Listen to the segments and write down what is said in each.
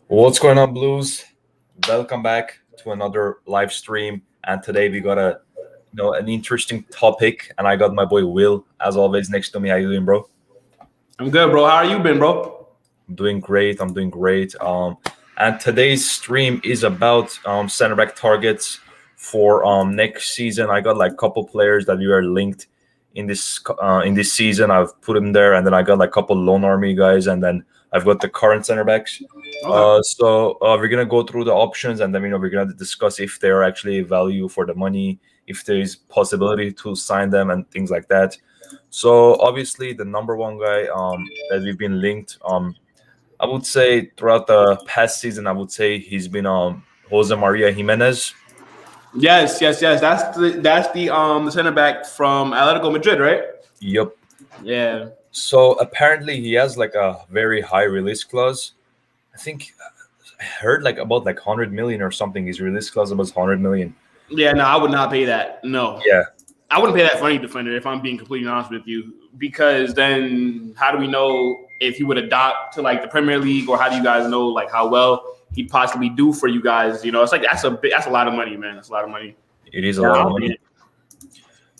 What's going on, Blues? Welcome back to another live stream. And today we got an interesting topic. And I got my boy Will, as always, next to me. How you doing, bro? I'm good, bro. How are you been, bro? I'm doing great. And today's stream is about center back targets for next season. I got like a couple players that we are linked in this season. I've put them there, and then I got like a couple loan army guys, and then I've got the current center backs. Okay. So we're gonna go through the options, and then we're gonna discuss if they're actually value for the money, if there is possibility to sign them, and things like that. So obviously, the number one guy that we've been linked, I would say throughout the past season, I would say he's been Jose Maria Jimenez. Yes. That's the center back from Atletico Madrid, right? Yep. Yeah. So apparently he has like a very high release clause. I think I heard like about like 100 million or something. His release clause was 100 million. Yeah, no, I would not pay that. No. Yeah. I wouldn't pay that for any defender if I'm being completely honest with you. Because then how do we know if he would adopt to like the Premier League, or how do you guys know like how well he'd possibly do for you guys? You know, it's like that's a lot of money, man. That's a lot of money. It is a lot of money.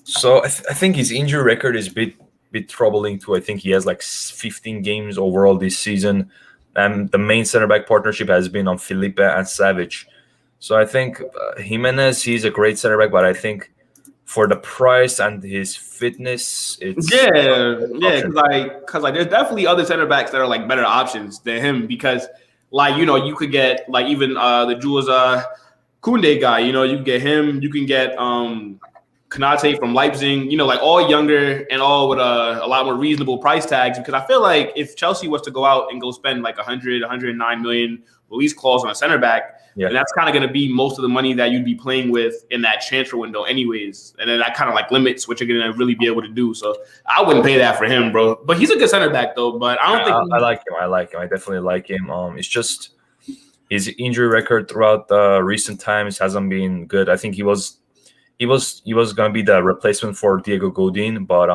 So I think his injury record is a bit troubling too. I think he has like 15 games overall this season, and the main center back partnership has been on Felipe and Savage. So I think Jimenez, he's a great center back, but I think for the price and his fitness, it's because there's definitely other center backs that are like better options than him, because like you could get like even the Jules Koundé guy, you can get him, you can get Konate from Leipzig, like all younger and all with a lot more reasonable price tags, because I feel like if Chelsea was to go out and go spend like 109 million release clause on a center back, and that's kind of going to be most of the money that you'd be playing with in that transfer window anyways. And then that kind of like limits what you're going to really be able to do. So I wouldn't pay that for him, bro. But he's a good center back though. But I don't think I like him. I definitely like him. It's just his injury record throughout the recent times hasn't been good. I think he was going to be the replacement for Diego Godin, but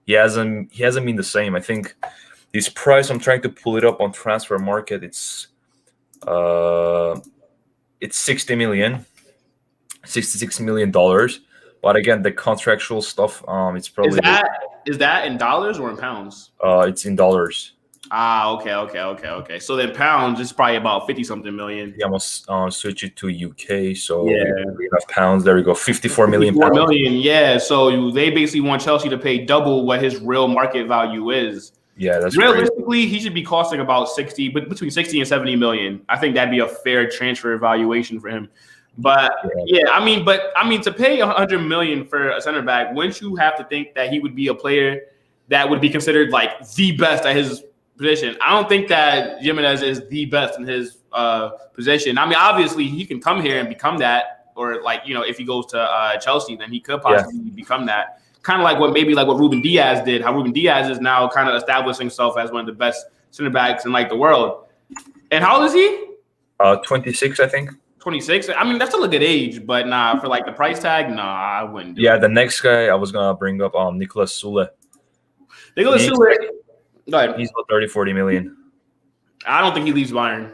he hasn't been the same. I think his price, I'm trying to pull it up on transfer market. It's 60 million, $66 million. But again, the contractual stuff, it's probably is that in dollars or in pounds? It's in dollars. Okay. So then pounds is probably about 50-something million. Yeah, I must switch it to UK. So we have pounds. There we go. 54 million. 54 million. Yeah. So they basically want Chelsea to pay double what his real market value is. Yeah, that's realistically crazy. He should be costing about between 60 and 70 million. I think that'd be a fair transfer evaluation for him. But I mean, to pay 100 million for a center back, wouldn't you have to think that he would be a player that would be considered like the best at his position? I don't think that Jimenez is the best in his position. I mean, obviously he can come here and become that, or like if he goes to Chelsea, then he could possibly become that. Kind of like what Ruben Diaz did. How Ruben Diaz is now kind of establishing himself as one of the best center backs in like the world. And how old is he? 26, I think. 26. I mean, that's still a good age, but nah, for like the price tag, nah, I wouldn't. The next guy I was gonna bring up, Nicolas Sule. Nicolas Sule. Go ahead. He's about 30-40 million. I don't think he leaves Bayern.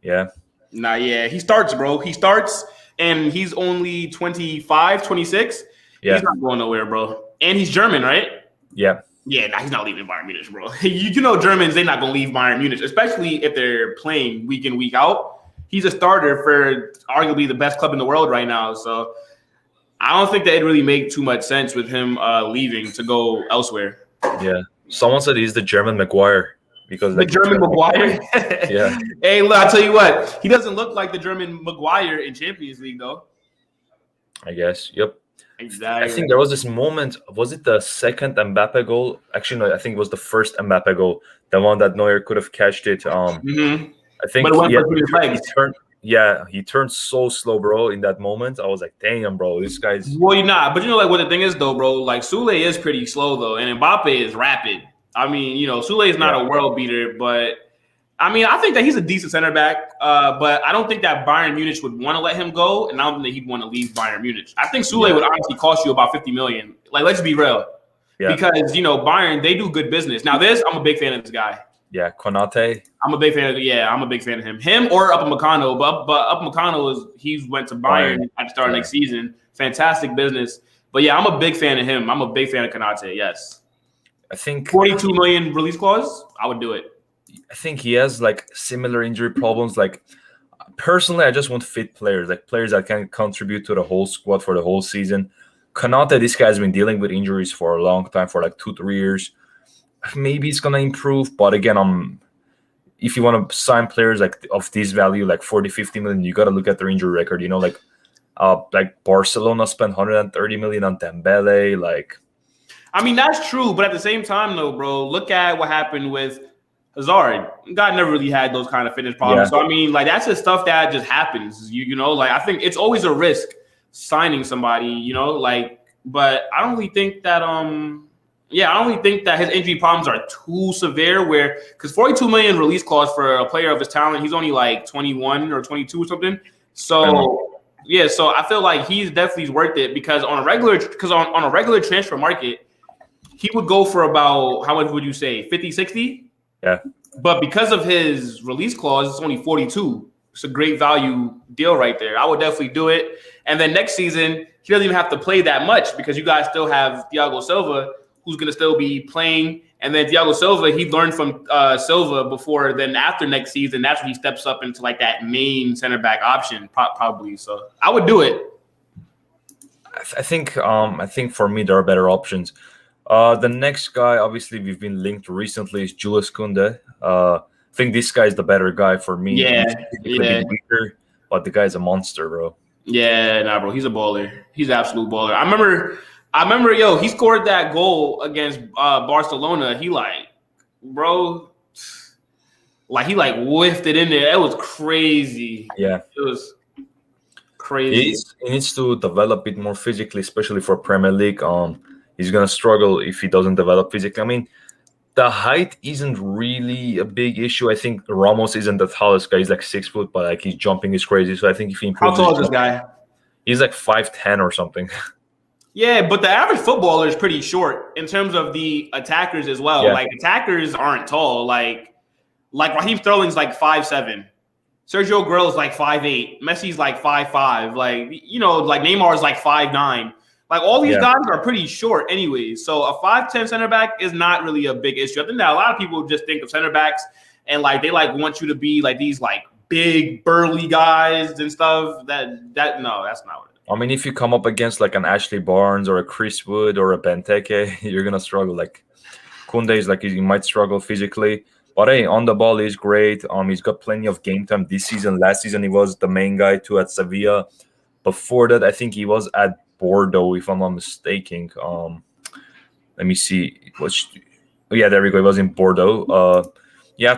Yeah. Nah, yeah. He starts, bro. He starts, and he's only 25, 26. Yeah. He's not going nowhere, bro. And he's German, right? Yeah. Yeah, nah, he's not leaving Bayern Munich, bro. you know Germans, they're not going to leave Bayern Munich, especially if they're playing week in, week out. He's a starter for arguably the best club in the world right now. So I don't think that it really make too much sense with him leaving to go elsewhere. Yeah. Someone said he's the German Maguire. Because the German Maguire? Yeah. Hey, look, I'll tell you what. He doesn't look like the German Maguire in Champions League, though. I guess. Yep. Exactly. I think there was this moment. Was it the second Mbappe goal? Actually, no. I think it was the first Mbappe goal. The one that Neuer could have catched it. I think he turned so slow, bro. In that moment, I was like, "Damn, bro, this guy's." Well, you're not. But like what the thing is, though, bro. Like Sule is pretty slow, though, and Mbappe is rapid. I mean, Sule is not a world beater, but I mean, I think that he's a decent center back, but I don't think that Bayern Munich would want to let him go, and I don't think he'd want to leave Bayern Munich. I think Sule would honestly cost you about 50 million. Like, let's be real. Yeah. Because, Bayern, they do good business. Now, I'm a big fan of this guy. Yeah, Konate. I'm a big fan of I'm a big fan of him. Him or Upamecano, but Upamecano he went to Bayern at the start of next season. Fantastic business. But yeah, I'm a big fan of him. I'm a big fan of Konate, yes. I think 42 million release clause, I would do it. I think he has like similar injury problems. Like personally, I just want fit players, like players that can contribute to the whole squad for the whole season. Konate, this guy's been dealing with injuries for a long time, for like 2-3 years. Maybe it's gonna improve, but again, if you want to sign players like of this value, like 40-50 million, you got to look at their injury record. You know, like Barcelona spent 130 million on Dembele. Like, I mean, that's true, but at the same time, though, bro, look at what happened with Hazard. God never really had those kind of fitness problems. Yeah. So I mean, like that's just stuff that just happens. You know, like I think it's always a risk signing somebody. You know, like, but I don't really think that I don't really think that his injury problems are too severe. Where because 42 million release clause for a player of his talent, he's only like 21 or 22 or something. So yeah, so I feel like he's definitely worth it because on a regular transfer market, he would go for about how much would you say 50, 60? Yeah. But because of his release clause, it's only 42. It's a great value deal right there. I would definitely do it. And then next season, he doesn't even have to play that much because you guys still have Thiago Silva, who's going to still be playing. And then Thiago Silva, he learned from Silva before. Then after next season, that's when he steps up into like that main center back option, probably. So I would do it. I think for me there are better options. The next guy, obviously, we've been linked recently is Julius Koundé. I think this guy is the better guy for me. Yeah, he's weaker, but the guy's a monster, bro. Yeah, nah, bro, he's a baller. He's an absolute baller. I remember, yo, he scored that goal against Barcelona. He whiffed it in there. It was crazy. Yeah, it was crazy. He needs to develop a bit more physically, especially for Premier League. He's gonna struggle if he doesn't develop physically. I mean, the height isn't really a big issue. I think Ramos isn't the tallest guy. He's like 6 foot, but like his jumping is crazy. So I think if he improves, how tall is this guy? He's like 5'10" or something. Yeah, but the average footballer is pretty short in terms of the attackers as well. Yeah. Like attackers aren't tall. Like Raheem Sterling's like 5'7". Sergio Aguero's like 5'8". Messi's like 5'5". Like like Neymar's like 5'9". Like all these guys are pretty short anyways. So a 5'10" center back is not really a big issue. I think that a lot of people just think of center backs and like they like want you to be like these like big burly guys and stuff. No, that's not what it is. I mean, if you come up against like an Ashley Barnes or a Chris Wood or a Benteke, you're gonna struggle. Like Koundé is like he might struggle physically, but hey, on the ball he's great. He's got plenty of game time this season. Last season he was the main guy too at Sevilla. Before that, I think he was at Bordeaux, if I'm not mistaken. Let me see. There we go. He was in Bordeaux.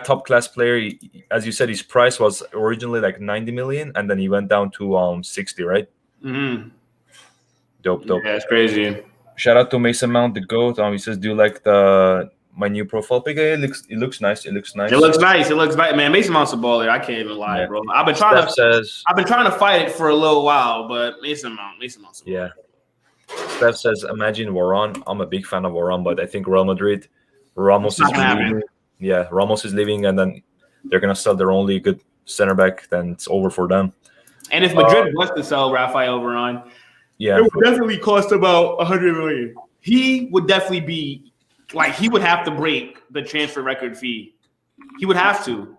Top class player. As you said, his price was originally like 90 million, and then he went down to 60, right? Mm-hmm. Dope. Yeah, it's crazy. Shout out to Mason Mount, the GOAT. He says, "Do you like my new profile pic? It looks nice. It looks nice. Man, Mason Mount's a baller. I can't even lie, bro. I've been trying to fight it for a little while, but Mason Mount's a baller. Yeah. Steph says, imagine Varane. I'm a big fan of Varane, but I think Real Madrid, Ramos is leaving. Yeah, Ramos is leaving, and then they're gonna sell their only good center back. Then it's over for them. And if Madrid was to sell Rafael Varane, it would definitely cost about 100 million. He would definitely be like he would have to break the transfer record fee. He would have to.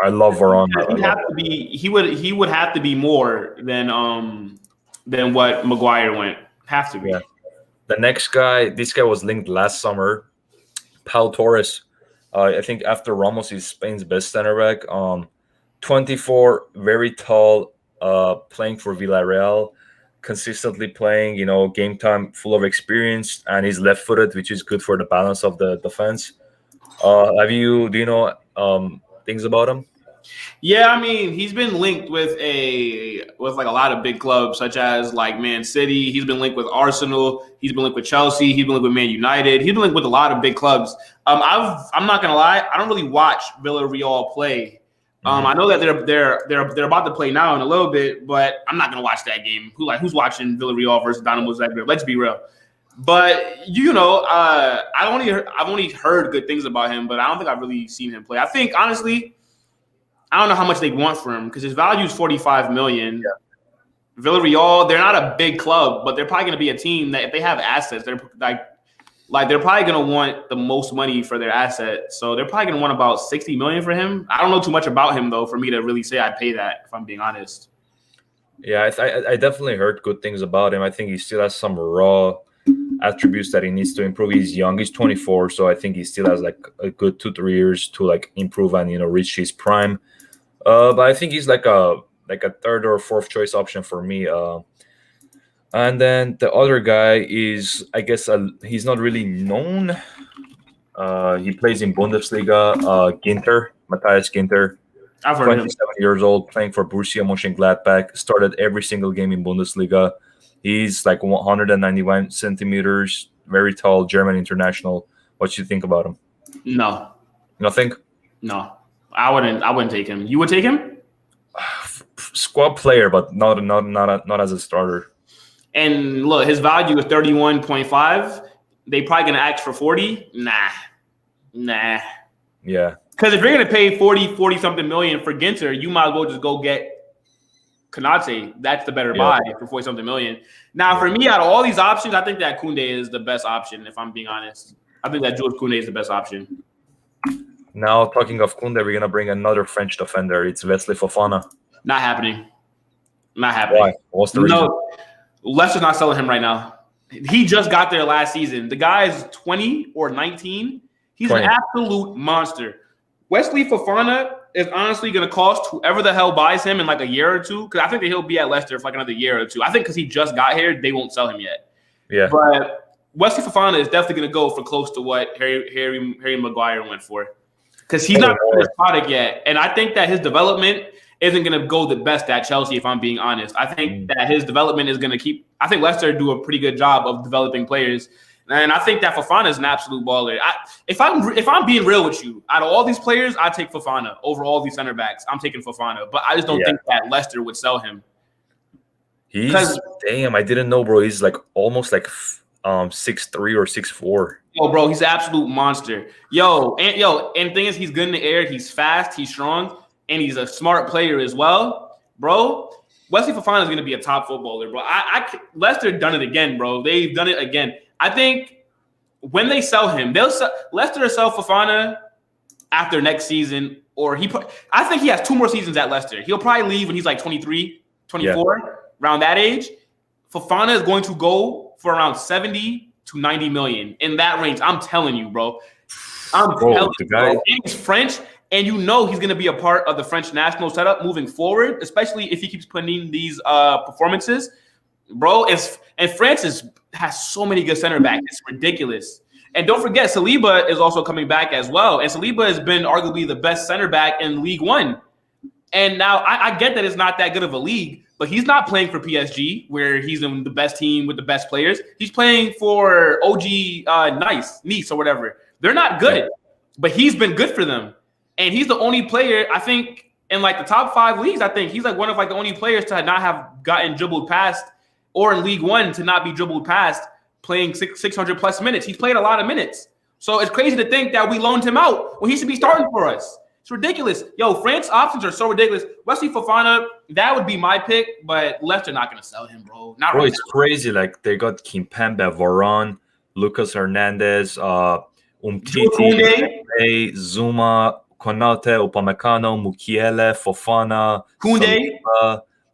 I love Varane. He would have to be more than what Maguire went. Have to be. Yeah. The next guy, this guy was linked last summer, Pau Torres. I think after Ramos is Spain's best center back. 24, very tall, playing for Villarreal, consistently playing, game time, full of experience, and he's left-footed, which is good for the balance of the defense. Do you know things about him? Yeah, I mean, he's been linked with like a lot of big clubs, such as like Man City. He's been linked with Arsenal. He's been linked with Chelsea. He's been linked with Man United. He's been linked with a lot of big clubs. I'm not gonna lie, I don't really watch Villarreal play. I know that they're about to play now in a little bit, but I'm not gonna watch that game. Who's watching Villarreal versus Dynamo Zagreb? Let's be real. But I've only heard good things about him, but I don't think I've really seen him play. I think honestly, I don't know how much they want for him because his value is 45 million. Yeah. Villarreal, they're not a big club, but they're probably going to be a team that if they have assets, they're like they're probably going to want the most money for their asset. So they're probably going to want about 60 million for him. I don't know too much about him though for me to really say I'd pay that if I'm being honest. Yeah, I definitely heard good things about him. I think he still has some raw attributes that he needs to improve. He's young, he's 24, so I think he still has like a good 2-3 years to like improve and reach his prime. But I think he's like a third or fourth choice option for me. And then the other guy is, I guess, he's not really known. He plays in Bundesliga. Ginter, Matthias Ginter, I've heard of him. 27 years old, playing for Borussia Mönchengladbach. Started every single game in Bundesliga. He's like 191 centimeters, very tall, German international. What you think about him? No, Nothing. no, I wouldn't take him. You would take him? Squad player, but not as a starter. And look, his value is 31.5. They probably gonna ask for 40. Nah. Yeah. Because if you're gonna pay 40 something million for Ginter, you might as well just go get Konate. That's the better buy for 40 something million. Now, for me, out of all these options, I think that Koundé is the best option. If I'm being honest, I think that Jules Koundé is the best option. Now, talking of Koundé, we're gonna bring another French defender. It's Wesley Fofana. Not happening. Not happening. Why? What's the reason? No, Leicester's not selling him right now. He just got there last season. The guy is 20 or 19. He's 20. an absolute monster. Wesley Fofana is honestly going to cost whoever the hell buys him in like a year or two, because I think that he'll be at Leicester for like another year or two. I think because he just got here, they won't sell him yet. Yeah. But Wesley Fofana is definitely going to go for close to what Harry Maguire went for, because he's not his product yet. And I think that his development isn't going to go the best at Chelsea, if I'm being honest. I think that his development is going to keep – I think Leicester do a pretty good job of developing players. And I think that Fofana is an absolute baller. If I'm being real with you, out of all these players, I take Fofana over all these center backs. I'm taking Fofana. But I just don't think that Leicester would sell him. Damn, I didn't know, bro. He's like almost like 6'3" or 6'4". Yo, bro, he's an absolute monster. And the thing is, he's good in the air. He's fast. He's strong. And he's a smart player as well, bro. Wesley Fofana is going to be a top footballer, bro. Leicester done it again, bro. They've done it again. I think when they sell him, Leicester will sell Fofana after next season, I think he has 2 more seasons at Leicester. He'll probably leave when he's like 23, 24, around that age. Fofana is going to go for around 70 to 90 million in that range. I'm telling you, bro. Telling you, bro. He's French. And he's going to be a part of the French national setup moving forward, especially if he keeps putting in these performances. Bro, and France has so many good center backs. It's ridiculous. And don't forget, Saliba is also coming back as well. And Saliba has been arguably the best center back in League One. And now I get that it's not that good of a league, but he's not playing for PSG, where he's in the best team with the best players. He's playing for OG Nice or whatever. They're not good, but he's been good for them. And he's the only player, I think, in like the top 5 leagues. I think he's like one of like the only players to not have gotten dribbled past, or in League One to not be dribbled past, playing 600 plus minutes. He's played a lot of minutes. So it's crazy to think that we loaned him out when he should be starting for us. It's ridiculous. Yo, France options are so ridiculous. Wesley Fofana, that would be my pick, but Leicester not going to sell him, bro. Bro, it's crazy. Like they got Kimpembe, Varane, Lucas Hernandez, Umtiti, Zuma, Konate, Upamecano, Mukiele, Fofana,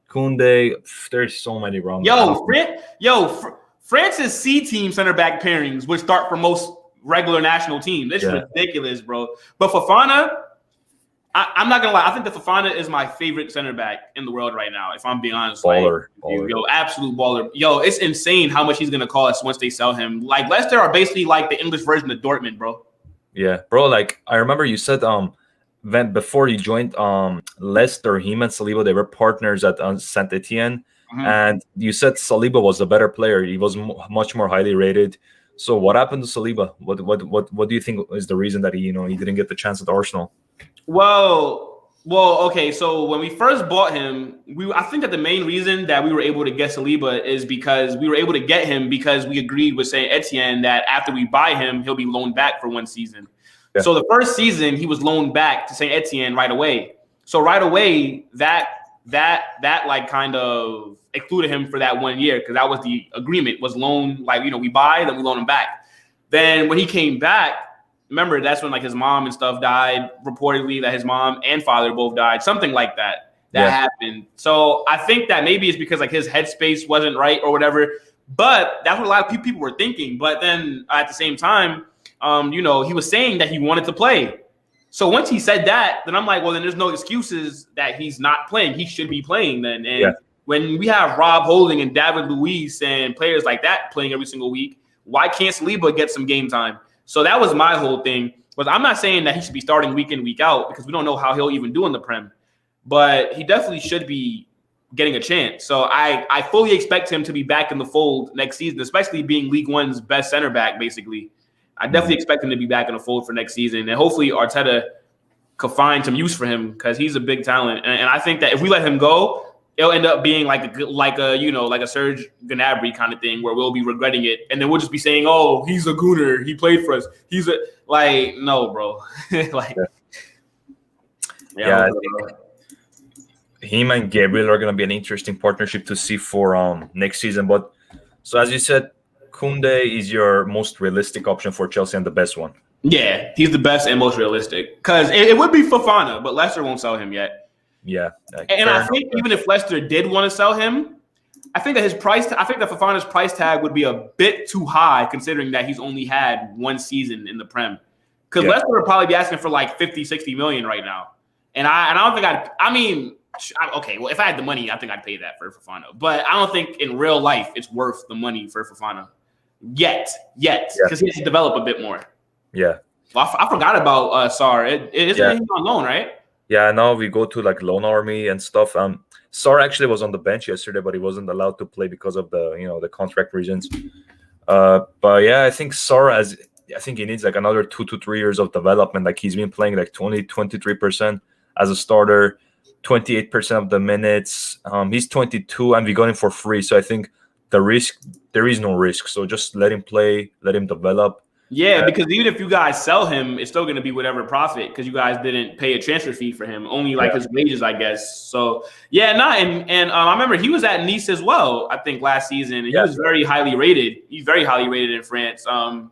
Koundé. There's so many wrong. France's C team center back pairings would start for most regular national teams. It's ridiculous, bro. But Fofana, I'm not gonna lie. I think that Fofana is my favorite center back in the world right now. If I'm being honest, baller. Yo, absolute baller. Yo, it's insane how much he's gonna cost once they sell him. Like Leicester are basically like the English version of Dortmund, bro. Yeah, bro. Like I remember you said when before you joined Leicester, him and Saliba, they were partners at Saint Etienne, and you said Saliba was a better player. He was much more highly rated. So what happened to Saliba? What do you think is the reason that he didn't get the chance at Arsenal? Well, Well, okay, so when we first bought him, I think that the main reason that we were able to get Saliba is because we were able to get him because we agreed with Saint Etienne that after we buy him, he'll be loaned back for one season. Yeah. So the first season he was loaned back to Saint Etienne right away. So right away that like kind of excluded him for that 1 year because that was the agreement, was loan, like, you know, we buy, then we loan him back. Then when he came back, remember, that's when like his mom and stuff died, reportedly that his mom and father both died, something like that happened. So I think that maybe it's because like his headspace wasn't right or whatever, but that's what a lot of people were thinking. But then at the same time, you know, he was saying that he wanted to play. So once he said that, then I'm like, well, then there's no excuses that he's not playing. He should be playing then. And when we have Rob Holding and David Luiz and players like that playing every single week, why can't Saliba get some game time? So that was my whole thing. But I'm not saying that he should be starting week in, week out because we don't know how he'll even do in the Prem. But he definitely should be getting a chance. So I fully expect him to be back in the fold next season, especially being League One's best center back, basically. I definitely expect him to be back in the fold for next season. And hopefully Arteta could find some use for him because he's a big talent. And I think that if we let him go, it'll end up being like a Serge Gnabry kind of thing where we'll be regretting it. And then we'll just be saying, oh, he's a gooner. He played for us. He's a – like, no, bro. Like, I think him and Gabriel are going to be an interesting partnership to see for next season. But so as you said, Koundé is your most realistic option for Chelsea and the best one. Yeah, he's the best and most realistic because it would be Fofana, but Leicester won't sell him yet. Yeah, and I think even if Leicester did want to sell him, I think that Fofana's price tag would be a bit too high considering that he's only had one season in the Prem. Because Leicester would probably be asking for like 50, 60 million right now. And I don't think okay, well, if I had the money, I think I'd pay that for Fofana. But I don't think in real life it's worth the money for Fofana yet, because he has to develop a bit more. Yeah. Well, I forgot about Sarr. He's on loan, right? Yeah, now we go to like loan army and stuff. Sarr actually was on the bench yesterday, but he wasn't allowed to play because of the contract reasons. But yeah, I think Sarr he needs like another 2 to 3 years of development. Like he's been playing like 23% as a starter, 28% of the minutes. He's 22 and we got him for free. So I think there is no risk. So just let him play, let him develop. Yeah, because even if you guys sell him, it's still going to be whatever profit because you guys didn't pay a transfer fee for him, only like his wages, I guess. So and I remember he was at Nice as well, I think last season. And he was very highly rated. He's very highly rated in France. I mean,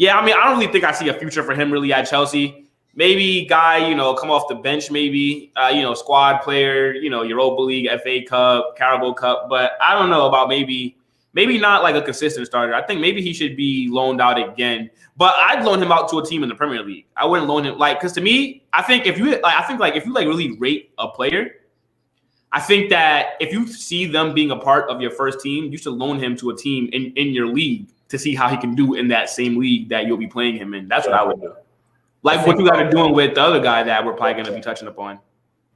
I don't really think I see a future for him really at Chelsea. Maybe guy, come off the bench, maybe, squad player, Europa League, FA Cup, Carabao Cup. But I don't know about maybe not like a consistent starter. I think maybe he should be loaned out again. But I'd loan him out to a team in the Premier League. I wouldn't loan him because to me, I think if you really rate a player, I think that if you see them being a part of your first team, you should loan him to a team in your league to see how he can do in that same league that you'll be playing him in. That's what I would do. Like what you guys are doing with the other guy that we're probably going to be touching upon.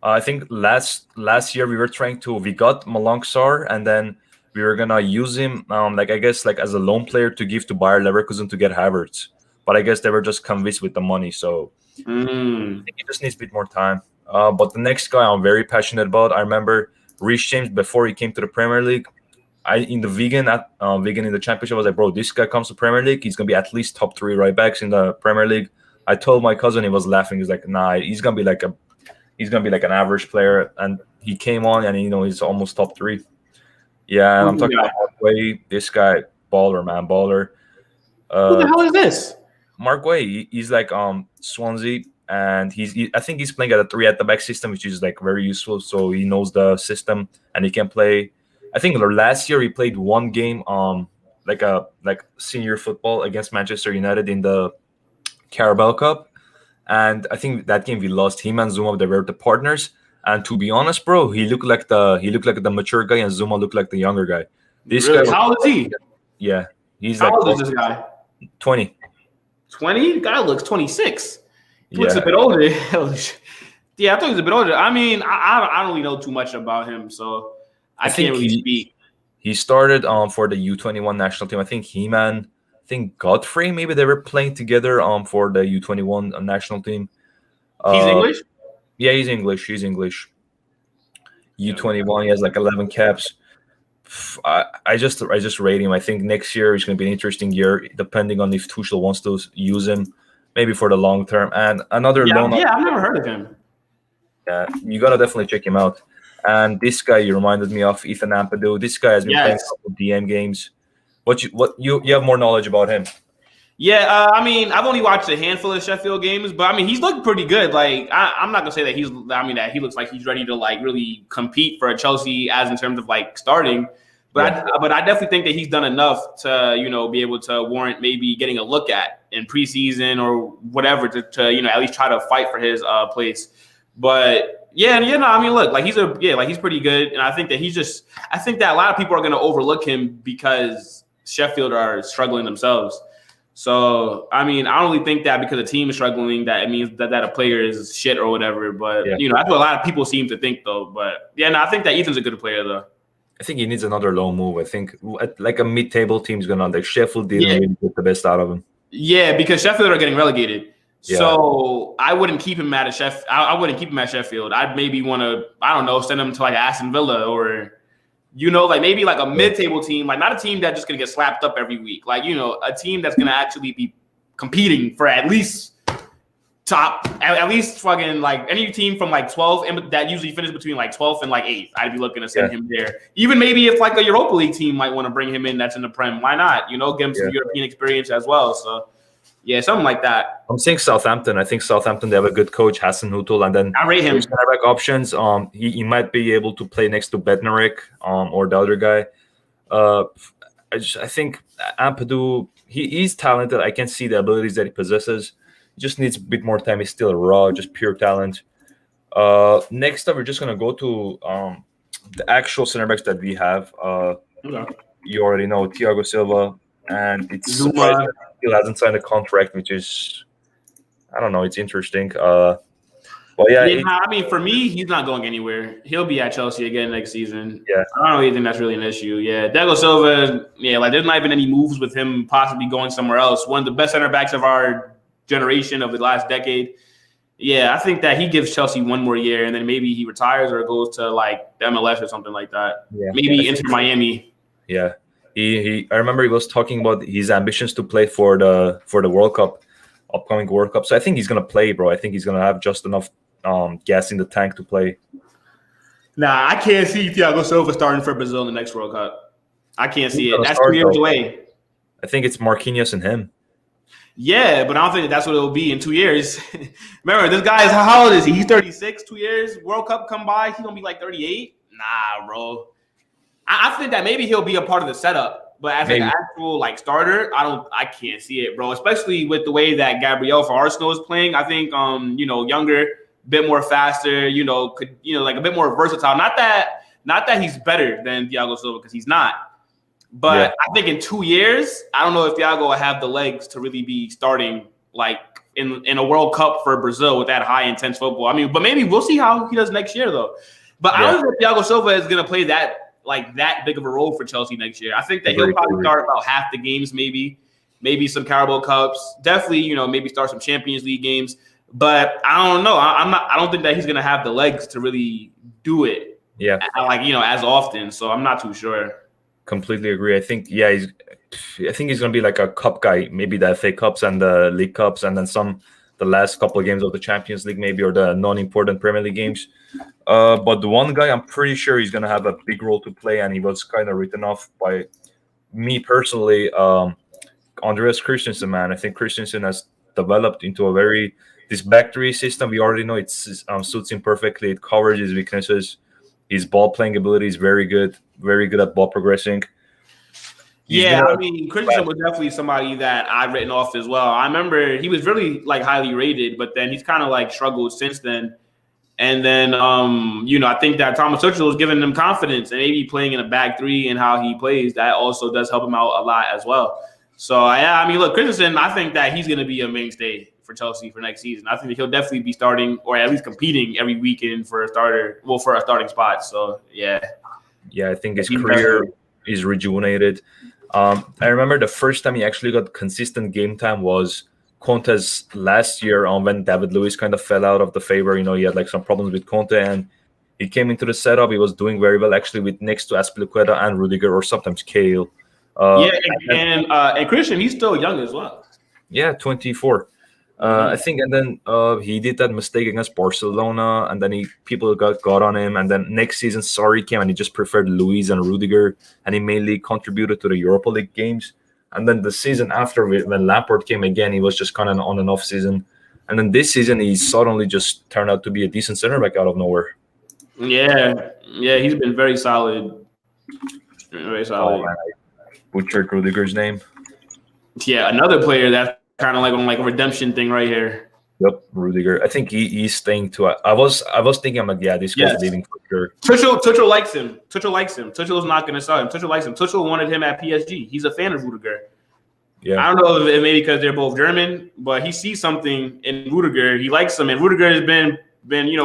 I think last year we got Malang Sarr and then we were gonna use him, as a loan player to give to Bayer Leverkusen to get Havertz, but I guess they were just convinced with the money. So I think he just needs a bit more time. But the next guy I'm very passionate about. I remember Reece James before he came to the Premier League. In the Vegan in the Championship, I was like, bro, this guy comes to Premier League, he's gonna be at least top 3 right backs in the Premier League. I told my cousin, he was laughing. He's like, nah, he's gonna be like an average player, and he came on and he's almost top 3. Yeah, and I'm talking about Mark Way. This guy, baller, man, baller. Who the hell is this? Mark Way. He's like Swansea, and I think he's playing at a 3 at the back system, which is like very useful. So he knows the system and he can play. I think last year he played one game, like senior football against Manchester United in the Carabao Cup, and I think that game we lost. Him and Zuma, they were the partners. And to be honest, bro, he looked like the mature guy, and Zuma looked like the younger guy. This guy, how old is he? Yeah, he's how old is this guy? 20. 20? The guy looks 26. He looks a bit older. Yeah, I thought he was a bit older. I mean, I don't really know too much about him, so I can't really speak. He started for the U21 national team. I think He-Man, Godfrey, maybe they were playing together for the U21 national team. He's English? Yeah, he's English. He's English. Yeah. U21. He has like 11 caps. I just rate him. I think next year is going to be an interesting year, depending on if Tuchel wants to use him, maybe for the long term. And another Yeah, loan. I've never heard of him. Yeah, you gotta definitely check him out. And this guy, you reminded me of Ethan Ampadu. This guy has been playing a Yes. couple DM games. What you have more knowledge about him? Yeah, I mean, I've only watched a handful of Sheffield games, but I mean, he's looked pretty good. Like, I'm not gonna say that that he looks like he's ready to like really compete for Chelsea as in terms of like starting. But Yeah. I definitely think that he's done enough to be able to warrant maybe getting a look at in preseason or whatever to at least try to fight for his place. But yeah, no, I mean, look, like he's pretty good, and I think that I think that a lot of people are going to overlook him because Sheffield are struggling themselves. So, I mean, I don't really think that because the team is struggling that it means that a player is shit or whatever. But Yeah. that's what a lot of people seem to think, though. But yeah, no, I think that Ethan's a good player, though. I think he needs another low move. I think like a mid-table team's gonna like Sheffield didn't really get the best out of him. Yeah, because Sheffield are getting relegated. Yeah. So I wouldn't keep him at I wouldn't keep him at Sheffield. I'd maybe want to, I don't know, send him to like Aston Villa or, like maybe like a mid-table team, like not a team that's just gonna get slapped up every week. Like, a team that's gonna actually be competing for at least at least fucking like any team from like 12 and that usually finish between like 12th and like 8th. I'd be looking to send him there. Even maybe if like a Europa League team might want to bring him in that's in the Prem, why not? Give him some European experience as well. So yeah, something like that. I'm saying Southampton. I think Southampton, they have a good coach, Hassan Hutul, and then I rate him. center back options. He might be able to play next to Bednarek, or the other guy. I think Ampadu, he's talented. I can see the abilities that he possesses. He just needs a bit more time. He's still raw, just pure talent. Next up, we're just gonna go to the actual center backs that we have. You already know Thiago Silva, and it's surprising that he still hasn't signed a contract, which is, I don't know, it's interesting. But yeah, I mean, for me, he's not going anywhere. He'll be at Chelsea again next season. Yeah, I don't really think that's really an issue. Yeah, Thiago Silva. Yeah, like there's not even any moves with him possibly going somewhere else. One of the best center backs of our generation of the last decade. Yeah, I think that he gives Chelsea one more year, and then maybe he retires or goes to like the MLS or something like that. Yeah, maybe Inter Miami. Yeah, I remember he was talking about his ambitions to play for the World Cup, upcoming World Cup. So I think he's gonna play, bro. I think he's gonna have just enough gas in the tank to play. Nah, I can't see Thiago Silva starting for Brazil in the next World Cup. I can't see it. That's 2 years away. I think it's Marquinhos and him. Yeah, but I don't think that's what it'll be in 2 years. Remember, this guy is, how old is he? He's 36, 2 years. World Cup come by, he's going to be like 38? Nah, bro. I think that maybe he'll be a part of the setup. But as an actual like starter, I can't see it, bro. Especially with the way that Gabriel for Arsenal is playing. I think younger, bit more faster, could like a bit more versatile. Not that he's better than Thiago Silva, because he's not. But I think in 2 years, I don't know if Thiago will have the legs to really be starting like in a World Cup for Brazil with that high intense football. I mean, but maybe we'll see how he does next year though. But I don't know if Thiago Silva is going to play that big of a role for Chelsea next year. I think that he'll probably start about half the games, maybe some Carabao Cups. Definitely, maybe start some Champions League games. But I don't know. I don't think that he's going to have the legs to really do it. Yeah. As often. So I'm not too sure. Completely agree. I think he's going to be like a cup guy, maybe the FA Cups and the League Cups, and then the last couple of games of the Champions League, maybe, or the non-important Premier League games. But the one guy, I'm pretty sure he's going to have a big role to play, and he was kind of written off by me personally. Andreas Christensen, man. I think Christensen has developed into this back three system. We already know it suits him perfectly. It covers his weaknesses. His ball playing ability is very good at ball progressing. I mean, Christensen was definitely somebody that I've written off as well. I remember he was really like highly rated, but then he's kind of like struggled since then. And then, I think that Thomas Tuchel was giving him confidence, and maybe playing in a back three and how he plays, that also does help him out a lot as well. So, I mean, look, Christensen, I think that he's going to be a mainstay for Chelsea for next season. I think that he'll definitely be starting, or at least competing every weekend for a starting spot. So, yeah. Yeah, I think his career is rejuvenated. I remember the first time he actually got consistent game time was Conte's last year when David Luiz kind of fell out of the favor. He had like some problems with Conte, and he came into the setup. He was doing very well actually with next to Aspilicueta and Rudiger, or sometimes Kale. Yeah, and Christian, he's still young as well. Yeah, 24. I think, and then he did that mistake against Barcelona, and then people got on him, and then next season Sarri came and he just preferred Luis and Rudiger, and he mainly contributed to the Europa League games. And then the season after, when Lampard came again, he was just kind of on and off season. And then this season, he suddenly just turned out to be a decent center back out of nowhere. Yeah, he's been very solid. Very solid. Oh, man, I butchered Rudiger's name. Yeah, another player that's kind of like on like a redemption thing right here. Yep, Rudiger. I think he's staying too. I was thinking, I'm like, yeah, this guy's leaving for sure. Tuchel likes him. Tuchel is not going to sell him. Tuchel likes him. Tuchel wanted him at PSG. He's a fan of Rudiger. Yeah. I don't know if maybe because they're both German, but he sees something in Rudiger. He likes him, and Rudiger has been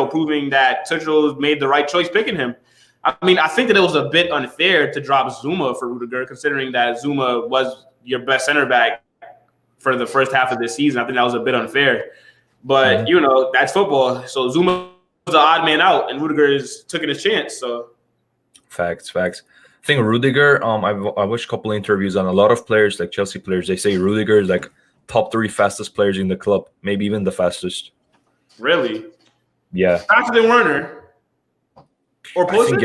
proving that Tuchel made the right choice picking him. I mean, I think that it was a bit unfair to drop Zuma for Rudiger, considering that Zuma was your best center back for the first half of this season. I think that was a bit unfair. But, that's football. So Zuma was the odd man out, and Rudiger is taking his chance. So, Facts. I think Rudiger, I watched a couple of interviews on a lot of players, like Chelsea players. They say Rudiger is like top 3 fastest players in the club, maybe even the fastest. Really? Yeah. Faster than Werner? Or Pulisic?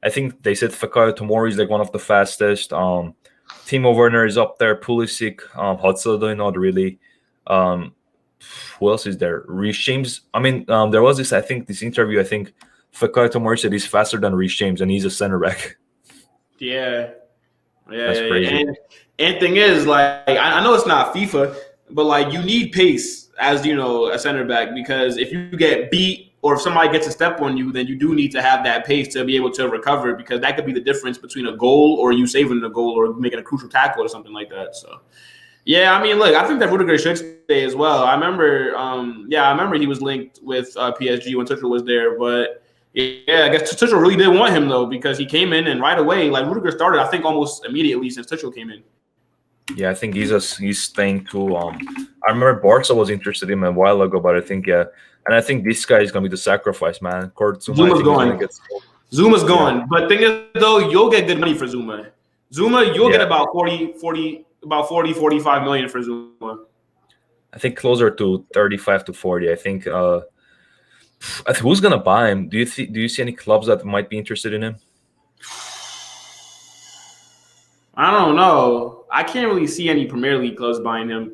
I think they said Fikayo Tomori is like one of the fastest. Timo Werner is up there. Pulisic, Hudson, not really. Who else is there? Reece James. I mean, there was this interview. I think Fikayo Tomori said he's faster than Reece James, and he's a center back. Yeah. That's crazy. And thing is, like, I know it's not FIFA, but like you need pace as a center back, because if you get beat or if somebody gets a step on you, then you do need to have that pace to be able to recover, because that could be the difference between a goal or you saving a goal or making a crucial tackle or something like that. So, yeah, I mean, look, I think that Rudiger should stay as well. I remember he was linked with PSG when Tuchel was there, but yeah, I guess Tuchel really didn't want him though, because he came in and right away, like Rudiger started, I think almost immediately since Tuchel came in. Yeah, I think he's staying too. I remember Barca was interested in him a while ago, but I think and I think this guy is gonna be the sacrifice, man. Zuma's going. Zuma's gone. Yeah. But thing is, though, you'll get good money for Zuma. You'll get about 45 million for Zuma. I think closer to 35 to 40. I think. Who's gonna buy him? Do you see any clubs that might be interested in him? I don't know. I can't really see any Premier League clubs buying him,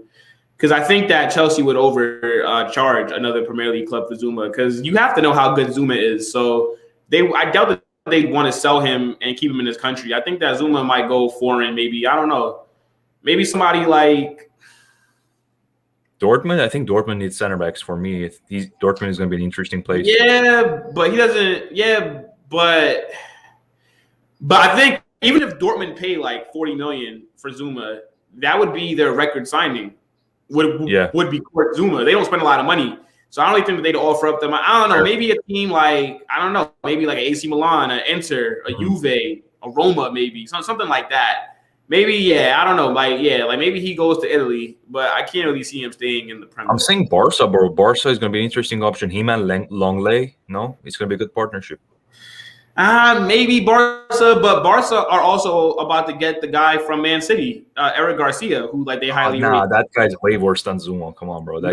because I think that Chelsea would overcharge another Premier League club for Zuma, because you have to know how good Zuma is. So I doubt that they want to sell him and keep him in this country. I think that Zuma might go foreign, maybe. I don't know. Maybe somebody like Dortmund. I think Dortmund needs center backs for me. Dortmund is going to be an interesting place. Yeah, but he doesn't. Yeah, but I think even if Dortmund pay like 40 million for Zuma, that would be their record signing. Would be Kurt Zuma. They don't spend a lot of money, so I don't really think that they'd offer up them. I don't know. Maybe a team like maybe like an AC Milan, an Inter, a Juve, a Roma, maybe something like that. Maybe I don't know. Like maybe he goes to Italy, but I can't really see him staying in the Premier. I'm saying Barca, bro. Barca is going to be an interesting option. Him and Longley, no, it's going to be a good partnership. Maybe Barca, but Barca are also about to get the guy from Man City, Eric Garcia, who like they highly rate. That guy's way worse than Zuma. Come on, bro. No,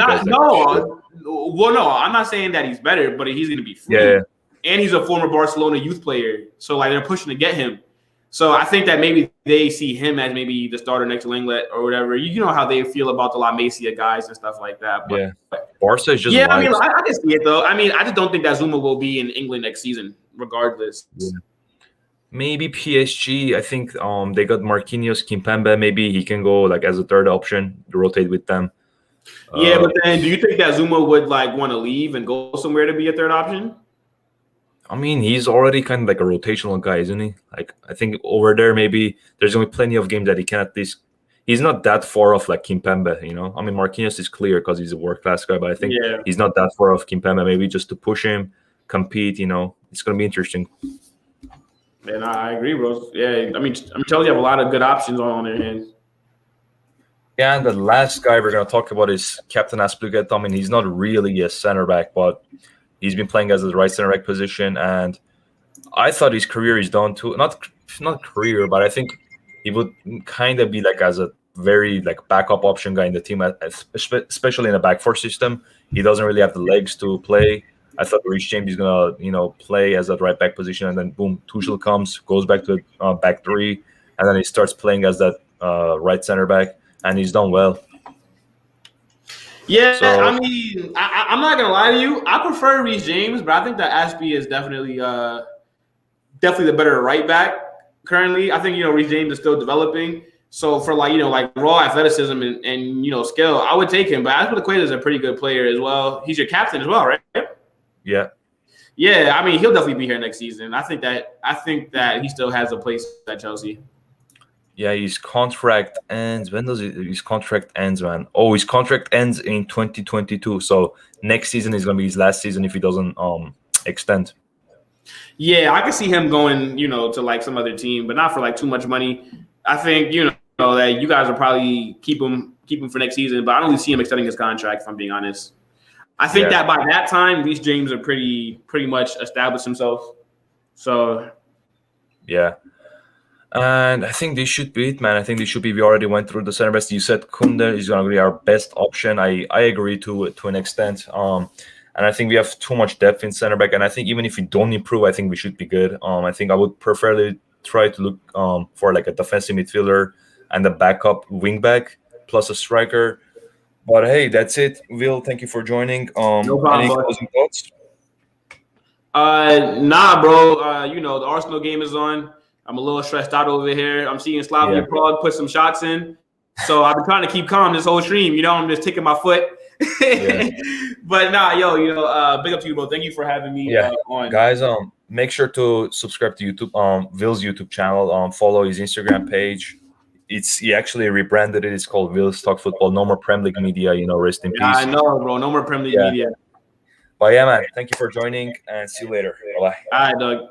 I'm not saying that he's better, but he's going to be free. Yeah. And he's a former Barcelona youth player, so like they're pushing to get him. So I think that maybe they see him as maybe the starter next to Lenglet or whatever. You know how they feel about the La Masia guys and stuff like that. But, Barca is just I mean, I can see it though. I mean, I just don't think that Zuma will be in England next season, regardless. Yeah. Maybe PSG. I think they got Marquinhos, Kimpembe. Maybe he can go like as a third option to rotate with them. Yeah, but then do you think that Zuma would like want to leave and go somewhere to be a third option? I mean, he's already kind of like a rotational guy, isn't he? Like, I think over there, maybe there's going to be plenty of games that he can at least. He's not that far off like Kimpembe, you know? I mean, Marquinhos is clear because he's a world-class guy, but I think he's not that far off Kimpembe. Maybe just to push him, compete, you know? It's going to be interesting. Yeah, I agree, bro. Yeah, I mean, Chelsea have a lot of good options on their hands. Yeah, and the last guy we're going to talk about is Captain Aspluget. I mean, he's not really a center back, but he's been playing as the right center back position, and I thought his career is done too. Not career, but I think he would kind of be like as a very like backup option guy in the team, especially in a back four system. He doesn't really have the legs to play. I thought Rich James is gonna play as that right back position, and then boom, Tuchel comes, goes back to back three, and then he starts playing as that right center back, and he's done well. Yeah, So I mean, I'm not gonna lie to you. I prefer Reece James, but I think that Aspie is definitely the better right back currently. I think Reece James is still developing. So for like raw athleticism and skill, I would take him. But Aspilicueta is a pretty good player as well. He's your captain as well, right? yeah, Yeah, I mean he'll definitely be here next season. I think that he still has a place at Chelsea. yeah, his contract ends. When does his contract ends, man? Oh, his contract ends in 2022. So next season is gonna be his last season if he doesn't extend. Yeah, I can see him going, to like some other team, but not for like too much money. I think that you guys will probably keep him for next season, but I don't really see him extending his contract. If I'm being honest, I think that by that time, Reece James are pretty much established himself. So yeah. And I think this should be it, man. I think this should be. We already went through the center best. You said Kunde is going to be our best option. I agree to an extent. And I think we have too much depth in center back. And I think even if we don't improve, I think we should be good. I think I would preferably try to look for like a defensive midfielder and a backup wing back plus a striker. But hey, that's it. Will, thank you for joining. no problem. Any closing thoughts? Nah, bro. The Arsenal game is on. I'm a little stressed out over here. I'm seeing Slavia Prague put some shots in. So I've been trying to keep calm this whole stream. I'm just taking my foot. Yeah. But nah, big up to you, bro. Thank you for having me on. Guys, make sure to subscribe to YouTube, Will's YouTube channel. Follow his Instagram page. He actually rebranded it. It's called Will's Talk Football. No more Premier League media. Rest in peace. I know, bro. No more Premier League media. But yeah, man. Thank you for joining, and see you later. Bye. All right, Doug.